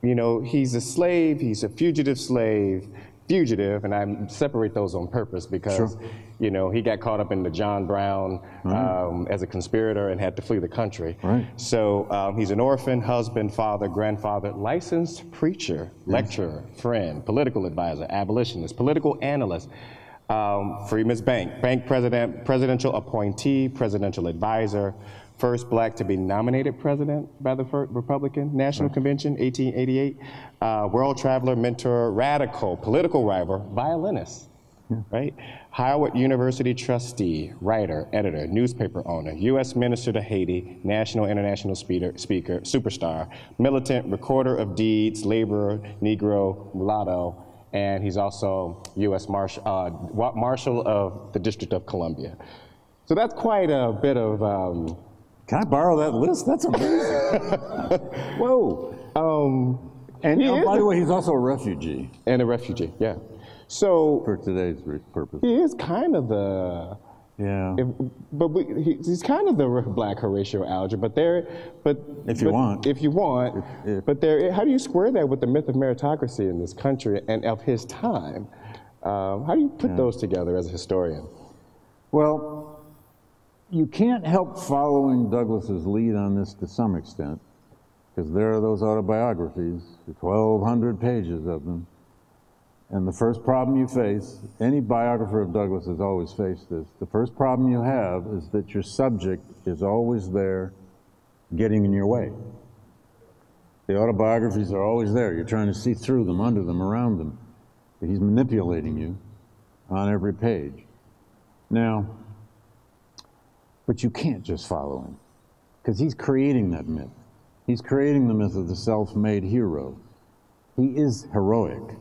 he's a slave, he's a fugitive slave, and I separate those on purpose because, he got caught up in the John Brown as a conspirator and had to flee the country. So he's an orphan, husband, father, grandfather, licensed preacher, lecturer, friend, political advisor, abolitionist, political analyst, Freedmen's Bank president, presidential appointee, presidential advisor, first black to be nominated president by the Republican National Convention, 1888, world traveler, mentor, radical, political rival, violinist, right? Howard University trustee, writer, editor, newspaper owner, U.S. minister to Haiti, national, international speaker, superstar, militant, recorder of deeds, laborer, Negro, mulatto, and he's also U.S. Marshal of the District of Columbia. So that's quite a bit of... Can I borrow that list? That's amazing. Whoa. And by the way, he's also a refugee. And a refugee, yeah. So for today's purpose, he is kind of the he's kind of the black Horatio Alger. But if you want, how do you square that with the myth of meritocracy in this country and of his time? How do you put those together as a historian? Well, you can't help following Douglass's lead on this to some extent, because there are those autobiographies, 1,200 pages of them. And the first problem you face, any biographer of Douglass has always faced this, the first problem you have is that your subject is always there getting in your way. The autobiographies are always there. You're trying to see through them, under them, around them. But he's manipulating you on every page. Now, but you can't just follow him, because he's creating that myth. He's creating the myth of the self-made hero. He is heroic.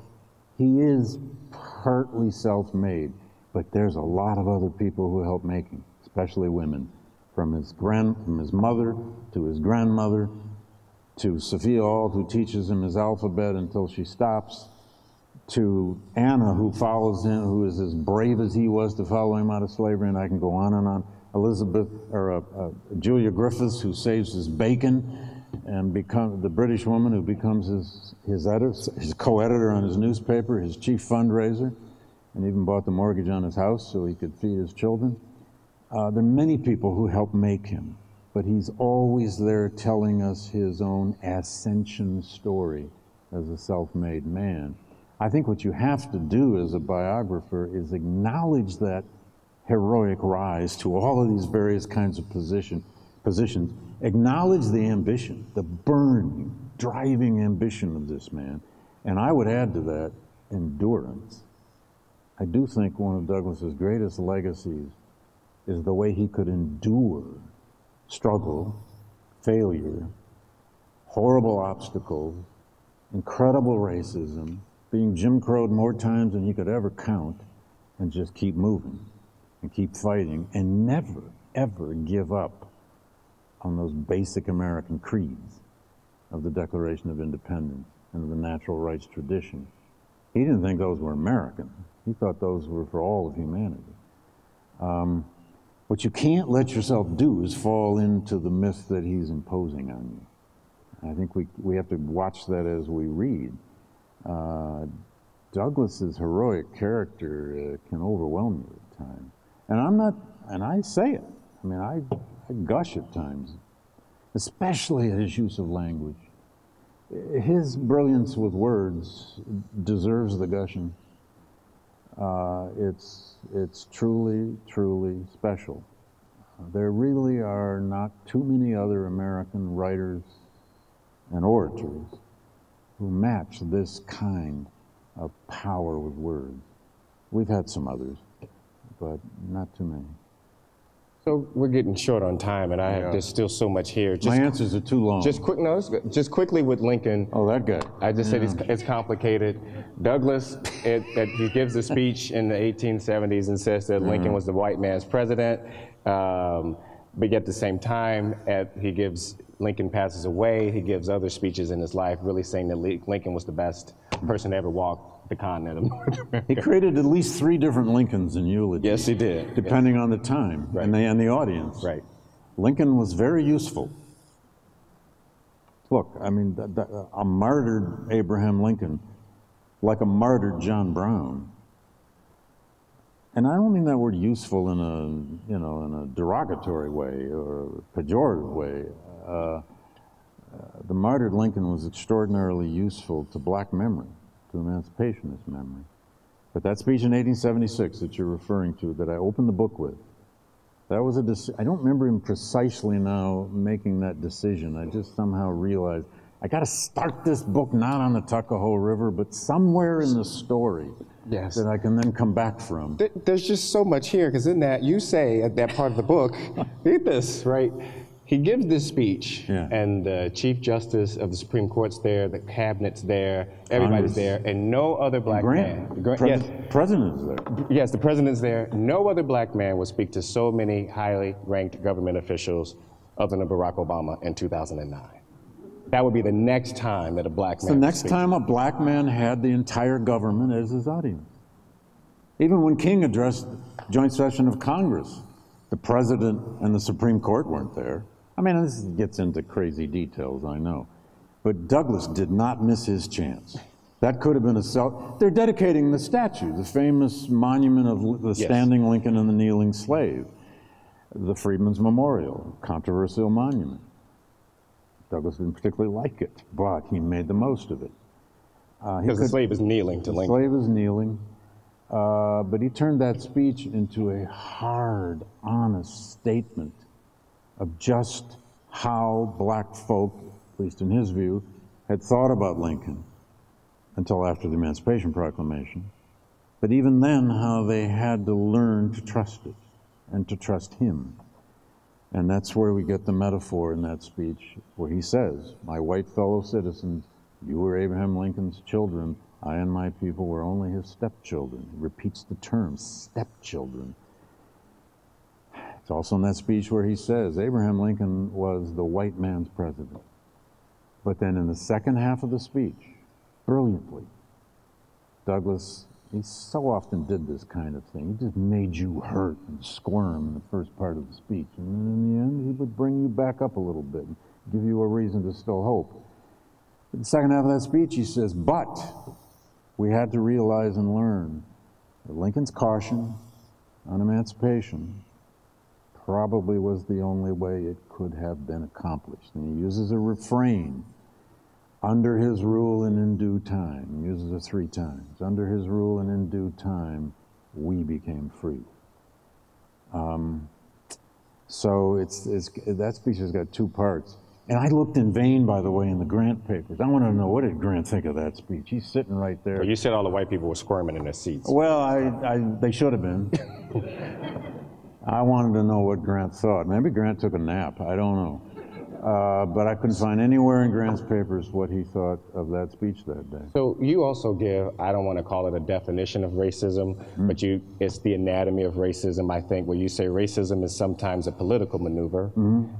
He is partly self-made, but there's a lot of other people who help make him, especially women, from his mother to his grandmother to Sophia Auld, who teaches him his alphabet until she stops, to Anna, who follows him, who is as brave as he was to follow him out of slavery, and I can go on and on. Julia Griffiths, who saves his bacon, and becomes the British woman who becomes his editor, his co-editor on his newspaper, his chief fundraiser, and even bought the mortgage on his house so he could feed his children. There are many people who help make him, but he's always there telling us his own ascension story as a self-made man. I think what you have to do as a biographer is acknowledge that heroic rise to all of these various kinds of positions, acknowledge the ambition, the burning, driving ambition of this man, and I would add to that, endurance. I do think one of Douglass's greatest legacies is the way he could endure struggle, failure, horrible obstacles, incredible racism, being Jim Crowed more times than he could ever count, and just keep moving and keep fighting and never, ever give up on those basic American creeds of the Declaration of Independence and of the natural rights tradition. He didn't think those were American. He thought those were for all of humanity. What you can't let yourself do is fall into the myth that he's imposing on you. I think we have to watch that as we read. Douglass's heroic character can overwhelm you at times. And I say it. I mean, I gush at times, especially at his use of language. His brilliance with words deserves the gushing. It's truly, truly special. There really are not too many other American writers and orators who match this kind of power with words. We've had some others, but not too many. So we're getting short on time, and there's still so much here. My answers are too long. Just quickly with Lincoln. Oh, that guy. I just said it's complicated. Douglass, he gives a speech in the 1870s and says that Lincoln was the white man's president, but at the same time, Lincoln passes away, he gives other speeches in his life really saying that Lincoln was the best person to ever walk the continent of North America. He created at least 3 different Lincolns in eulogy. Yes, he did. Depending on the time and the audience. Right. Lincoln was very useful. Look, I mean, a martyred Abraham Lincoln, like a martyred John Brown. And I don't mean that word useful in a derogatory way or a pejorative way. The martyred Lincoln was extraordinarily useful to black memory, to emancipationist memory. But that speech in 1876 that you're referring to, that I opened the book with, that was I don't remember him precisely now making that decision. I just somehow realized, I got to start this book not on the Tuckahoe River, but somewhere in the story that I can then come back from. There's just so much here, because in that, you say at that part of the book, read this, right? He gives this speech, and the Chief Justice of the Supreme Court's there, the Cabinet's there, everybody's there, and no other black man. President's there. Yes, the President's there. No other black man would speak to so many highly ranked government officials other than Barack Obama in 2009. That would be the next time that a black man the next time a black man had the entire government as his audience. Even when King addressed the joint session of Congress, the President and the Supreme Court weren't there. I mean, this gets into crazy details, I know. But Douglass did not miss his chance. That could have been they're dedicating the statue, the famous monument of the standing Lincoln and the kneeling slave, the Freedmen's Memorial, controversial monument. Douglass didn't particularly like it, but he made the most of it. Because the slave is kneeling to Lincoln. The slave is kneeling. But he turned that speech into a hard, honest statement of just how black folk, at least in his view, had thought about Lincoln until after the Emancipation Proclamation. But even then, how they had to learn to trust it and to trust him. And that's where we get the metaphor in that speech where he says, "My white fellow citizens, you were Abraham Lincoln's children. I and my people were only his stepchildren. He repeats the term, stepchildren. It's also in that speech where he says Abraham Lincoln was the white man's president. But then in the second half of the speech, brilliantly, Douglass, he so often did this kind of thing. He just made you hurt and squirm in the first part of the speech. And then in the end, he would bring you back up a little bit and give you a reason to still hope. In the second half of that speech, he says, but we had to realize and learn that Lincoln's caution on emancipation probably was the only way it could have been accomplished. And he uses a refrain, under his rule and in due time. He uses it 3 times. Under his rule and in due time, we became free. So that speech has got 2 parts. And I looked in vain, by the way, in the Grant papers. I want to know, what did Grant think of that speech? He's sitting right there. Well, you said all the white people were squirming in their seats. Well, they should have been. I wanted to know what Grant thought. Maybe Grant took a nap, I don't know. But I couldn't find anywhere in Grant's papers what he thought of that speech that day. So you also give, I don't want to call it a definition of racism, but it's the anatomy of racism, I think, where you say racism is sometimes a political maneuver,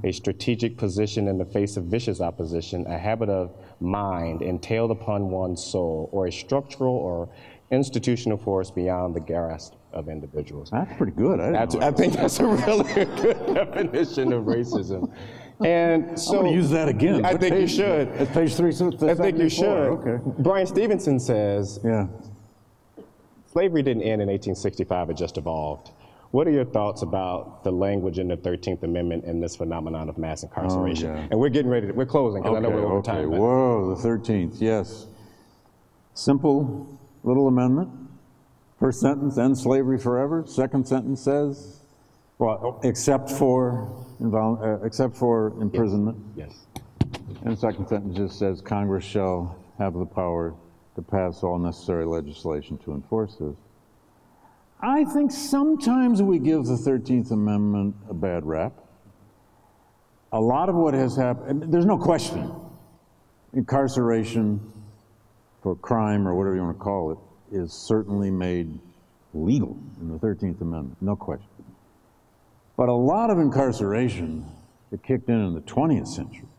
a strategic position in the face of vicious opposition, a habit of mind entailed upon one's soul, or a structural or institutional force beyond the grasp of individuals. That's pretty good. I think that's a really good definition of racism. And so, I'm going to use that again. I think you should. It's page 3. I think you should. Okay. Brian Stevenson says, yeah, slavery didn't end in 1865, it just evolved. What are your thoughts about the language in the 13th Amendment and this phenomenon of mass incarceration? Oh, yeah. And we're getting ready, we're closing, because I know we're over time. But. Whoa, the 13th, yes. Simple little amendment. First sentence, end slavery forever. Second sentence says, well, except for imprisonment. Yes. And the second sentence just says, Congress shall have the power to pass all necessary legislation to enforce this. I think sometimes we give the 13th Amendment a bad rap. A lot of what has happened, there's no question, incarceration for crime or whatever you want to call it is certainly made legal in the 13th Amendment, no question. But a lot of incarceration that kicked in the 20th century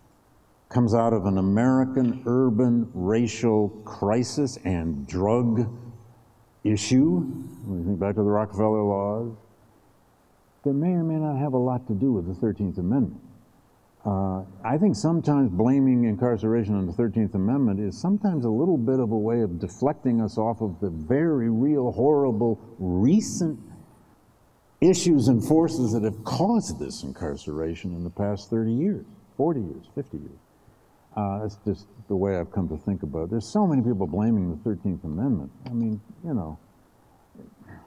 comes out of an American urban racial crisis and drug issue. When you think back to the Rockefeller laws, that may or may not have a lot to do with the 13th Amendment. I think sometimes blaming incarceration on the 13th Amendment is sometimes a little bit of a way of deflecting us off of the very real, horrible, recent issues and forces that have caused this incarceration in the past 30 years, 40 years, 50 years. That's just the way I've come to think about it. There's so many people blaming the 13th Amendment. I mean, you know,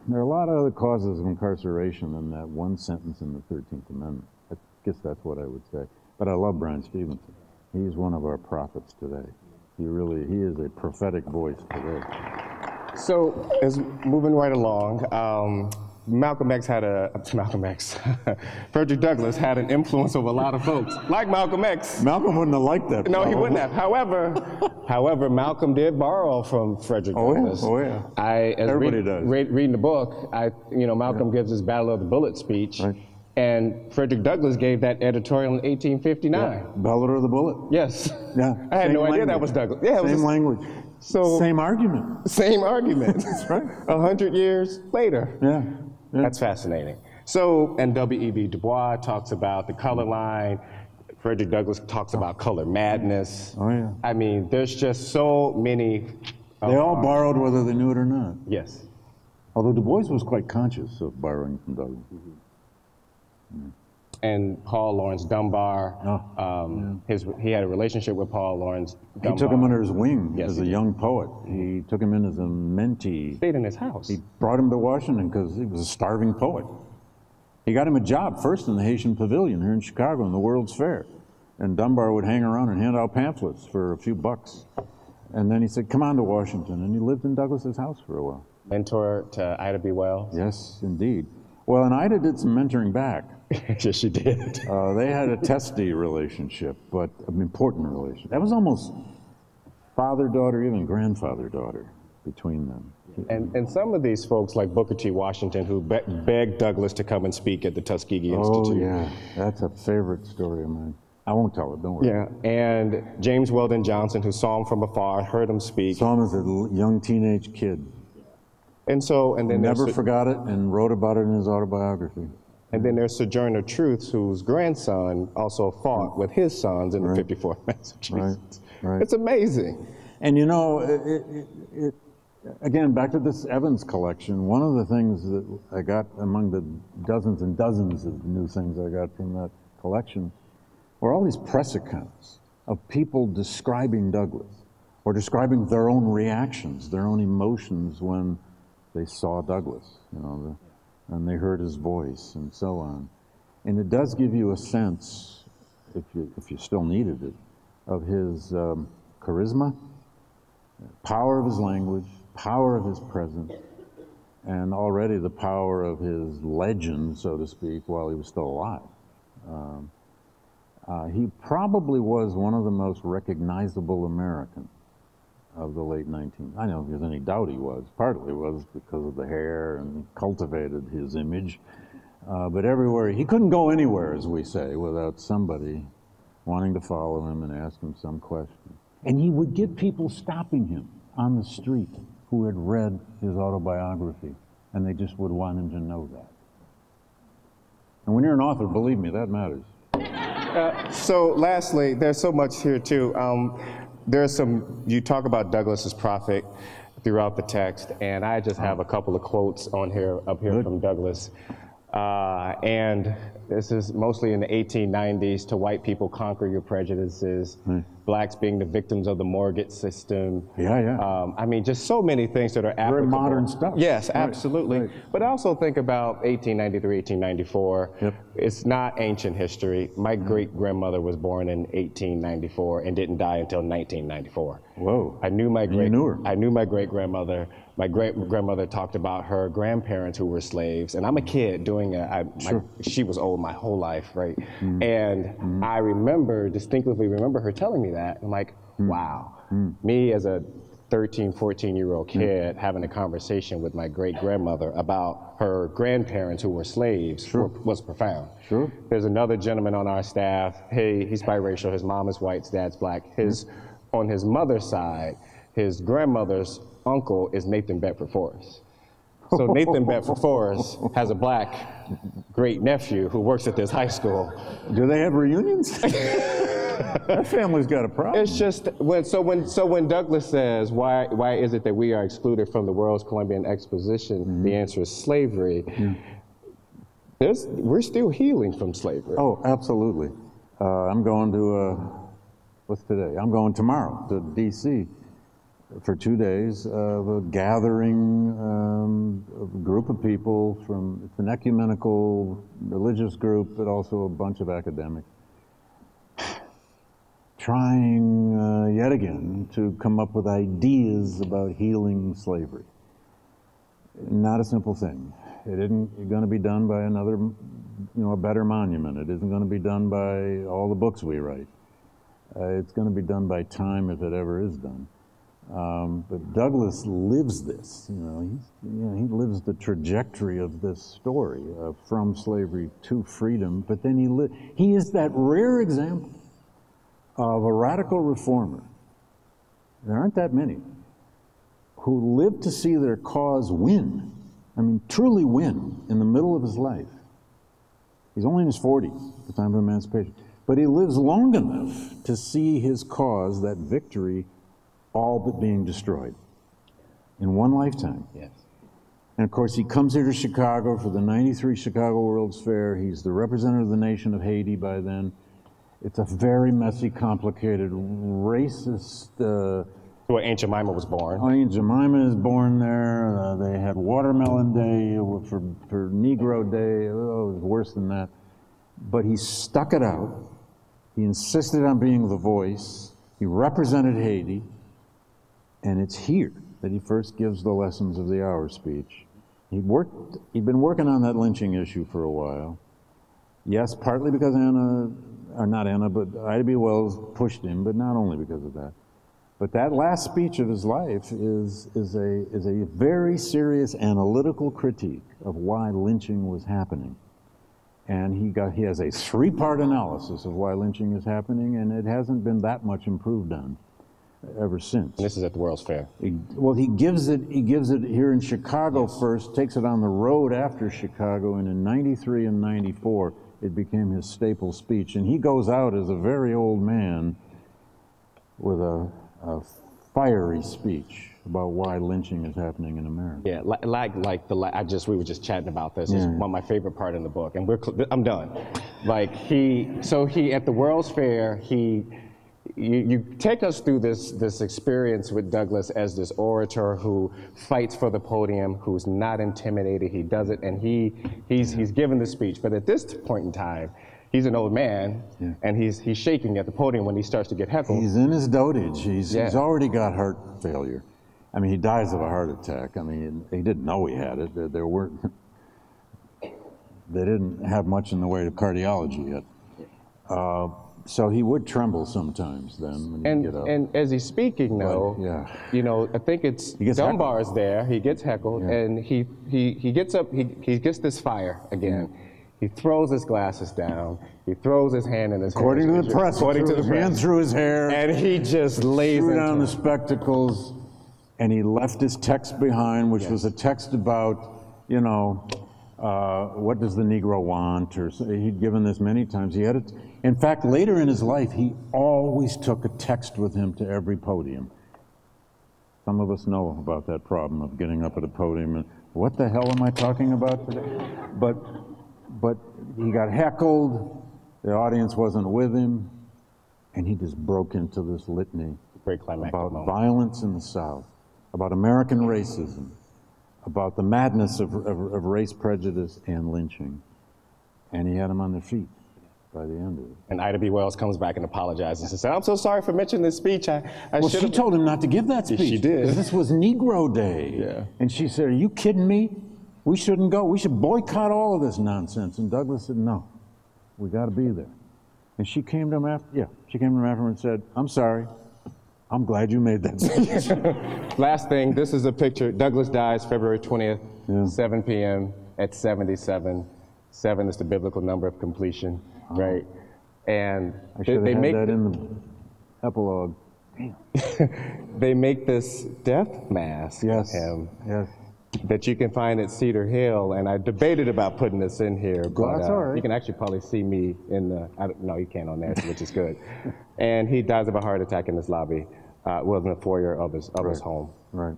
there are a lot of other causes of incarceration than that one sentence in the 13th Amendment. I guess that's what I would say. But I love Brian Stevenson. He's one of our prophets today. He is a prophetic voice today. So, as moving right along, Frederick Douglass had an influence over a lot of folks, like Malcolm X. Malcolm wouldn't have liked that. No, he wouldn't have. However, Malcolm did borrow from Frederick Douglass. Oh yeah. Everybody does. Reading the book, Malcolm gives his Battle of the Bullet speech, right. And Frederick Douglass gave that editorial in 1859. Yeah. Battle of the Bullet. Yes. Yeah. I had no idea that was Douglass. Yeah. Same language. So same argument. Same argument. That's right. 100 years later. Yeah. Yeah. That's fascinating. So, and W.E.B. Du Bois talks about the color line. Frederick Douglass talks about color madness. Oh, yeah. I mean, there's just so many. They all borrowed whether they knew it or not. Yes. Although Du Bois was quite conscious of borrowing from Douglass. Mm-hmm. Mm. And Paul Laurence Dunbar, he had a relationship with Paul Laurence Dunbar. He took him under his wing as a did. young poet. He took him in as a mentee. Stayed in his house. He brought him to Washington because he was a starving poet. He got him a job first in the Haitian Pavilion here in Chicago in the World's Fair. And Dunbar would hang around and hand out pamphlets for a few bucks. And then he said, come on to Washington. And he lived in Douglass's house for a while. Mentor to Ida B. Wells? Yes, indeed. Well, and Ida did some mentoring back. Yes, she did. They had a testy relationship, but an important relationship. That was almost father-daughter, even grandfather-daughter. between them. And some of these folks, like Booker T. Washington, who begged Douglass to come and speak at the Tuskegee Institute. Oh, yeah. That's a favorite story of mine. I won't tell it, don't worry. Yeah, and James Weldon Johnson, who saw him from afar, heard him speak. Saw him as a young teenage kid. And then never forgot it and wrote about it in his autobiography. And then there's Sojourner Truth, whose grandson also fought with his sons in the 54th Massachusetts. Right. It's amazing. And you know, again, back to this Evans collection, one of the things that I got among the dozens and dozens of new things I got from that collection were all these press accounts of people describing Douglass or describing their own reactions, their own emotions when they saw Douglass, you know, and they heard his voice and so on. And it does give you a sense, if you still needed it, of his charisma, power of his language, power of his presence, and already the power of his legend, so to speak, while he was still alive. He probably was one of the most recognizable Americans of the late 19th. I don't think there's any doubt he was. Partly was because of the hair, and he cultivated his image. But everywhere, he couldn't go anywhere, as we say, without somebody wanting to follow him and ask him some question. And he would get people stopping him on the street who had read his autobiography, and they just would want him to know that. And when you're an author, believe me, that matters. So lastly, there's so much here too. There's some, you talk about Douglass's prophet throughout the text, and I just have a couple of quotes on here, up here from Douglass. And this is mostly in the 1890s: to white people, conquer your prejudices. Blacks being the victims of the mortgage system. I mean, just so many things that are applicable. Very modern stuff. Yes, absolutely. But I also think about 1893, 1894. It's not ancient history. My great-grandmother was born in 1894 and didn't die until 1994. Whoa. I knew my great-grandmother. My great-grandmother talked about her grandparents who were slaves, and I'm a kid doing she was old my whole life, right? And I distinctly remember her telling me that. I'm like, wow. Me as a 13, 14-year-old kid having a conversation with my great-grandmother about her grandparents who were slaves was profound. There's another gentleman on our staff, he's biracial, his mom is white, his dad's black. On his mother's side, his grandmother's uncle is Nathan Bedford Forrest. So Nathan Bedford Forrest has a black great-nephew who works at this high school. Do they have reunions? That family's got a problem. It's just, when Douglass says, why is it that we are excluded from the World's Columbian Exposition, the answer is slavery. We're still healing from slavery. Oh, absolutely. I'm going to, what's today? I'm going tomorrow to D.C. for 2 days of a gathering of a group of people from, it's an ecumenical religious group, but also a bunch of academics, trying yet again to come up with ideas about healing slavery. Not a simple thing. It isn't going to be done by another, a better monument. It isn't going to be done by all the books we write. It's going to be done by time, if it ever is done. But Douglass lives this. He lives the trajectory of this story from slavery to freedom. But then he is that rare example of a radical reformer. There aren't that many who live to see their cause win. I mean, truly win in the middle of his life. He's only in his 40s at the time of emancipation. But he lives long enough to see his cause, that victory, all but being destroyed in one lifetime. Yes. And of course, he comes here to Chicago for the '93 Chicago World's Fair. He's the representative of the nation of Haiti by then. It's a very messy, complicated, racist... where Aunt Jemima was born. Aunt Jemima is born there. They had Watermelon Day for Negro Day. Oh, it was worse than that. But he stuck it out. He insisted on being the voice. He represented Haiti. And it's here that he first gives the lessons of the hour speech. He'd been working on that lynching issue for a while. Yes, partly because Ida B. Wells pushed him, but not only because of that. But that last speech of his life is a very serious analytical critique of why lynching was happening. And he has a 3-part analysis of why lynching is happening, and it hasn't been that much improved on ever since. And this is at the World's Fair. Well, he gives it here in Chicago first, takes it on the road after Chicago, and in '93 and '94, it became his staple speech. And he goes out as a very old man with a fiery speech about why lynching is happening in America. Yeah, we were just chatting about this. It's one of my favorite part in the book, and I'm done. Like he at the World's Fair, you take us through this experience with Douglass as this orator who fights for the podium, who's not intimidated. He does it, and he's given the speech. But at this point in time, he's an old man, and he's shaking at the podium when he starts to get heckled. He's in his dotage. He's already got heart failure. I mean, he dies of a heart attack. I mean, he didn't know he had it. They didn't have much in the way of cardiology yet. So he would tremble sometimes then when he'd get up. And as he's speaking, though, you know, I think it's Dunbar's there. He gets heckled, and he gets up. He gets this fire again. He throws his glasses down. He throws his hand in his hair. According to the press, hand through his hair. And he just lays threw down the spectacles, and he left his text behind, which was a text about, you know, what does the Negro want? Or he'd given this many times. He had it. In fact, later in his life, he always took a text with him to every podium. Some of us know about that problem of getting up at a podium and, what the hell am I talking about today? But he got heckled, the audience wasn't with him, and he just broke into this litany about violence in the South, about American racism, about the madness of race prejudice and lynching. And he had them on their feet by the end of it. And Ida B. Wells comes back and apologizes and said, I'm so sorry for mentioning this speech. Well, she told him not to give that speech. She did. This was Negro Day. Yeah. And she said, are you kidding me? We shouldn't go. We should boycott all of this nonsense. And Douglass said, no, we got to be there. And she came to him after, she came to him after and said, I'm sorry. I'm glad you made that speech. Last thing, this is a picture. Douglass dies February 20th, 7 p.m. at 77. 7 is the biblical number of completion, right? And they make that in the epilogue. Damn. They make this death mask of him that you can find at Cedar Hill, and I debated about putting this in here, but that's all right. You can actually probably see me in the, no, you can't on there, which is good. And he dies of a heart attack in this lobby, well, in the foyer of his home. Right.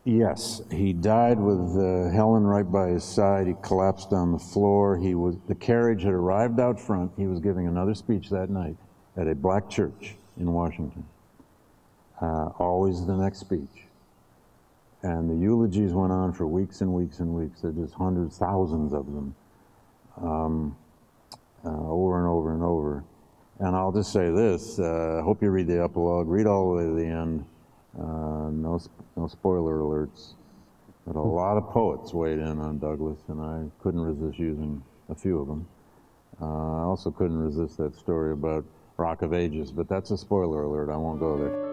Yes, he died with Helen right by his side. He collapsed on the floor. The carriage had arrived out front. He was giving another speech that night at a black church in Washington. Always the next speech. And the eulogies went on for weeks and weeks and weeks. There are just hundreds, thousands of them, over and over and over. And I'll just say this, I hope you read the epilogue, read all the way to the end. No spoiler alerts, but a lot of poets weighed in on Douglass, and I couldn't resist using a few of them. I also couldn't resist that story about Rock of Ages, but that's a spoiler alert, I won't go there.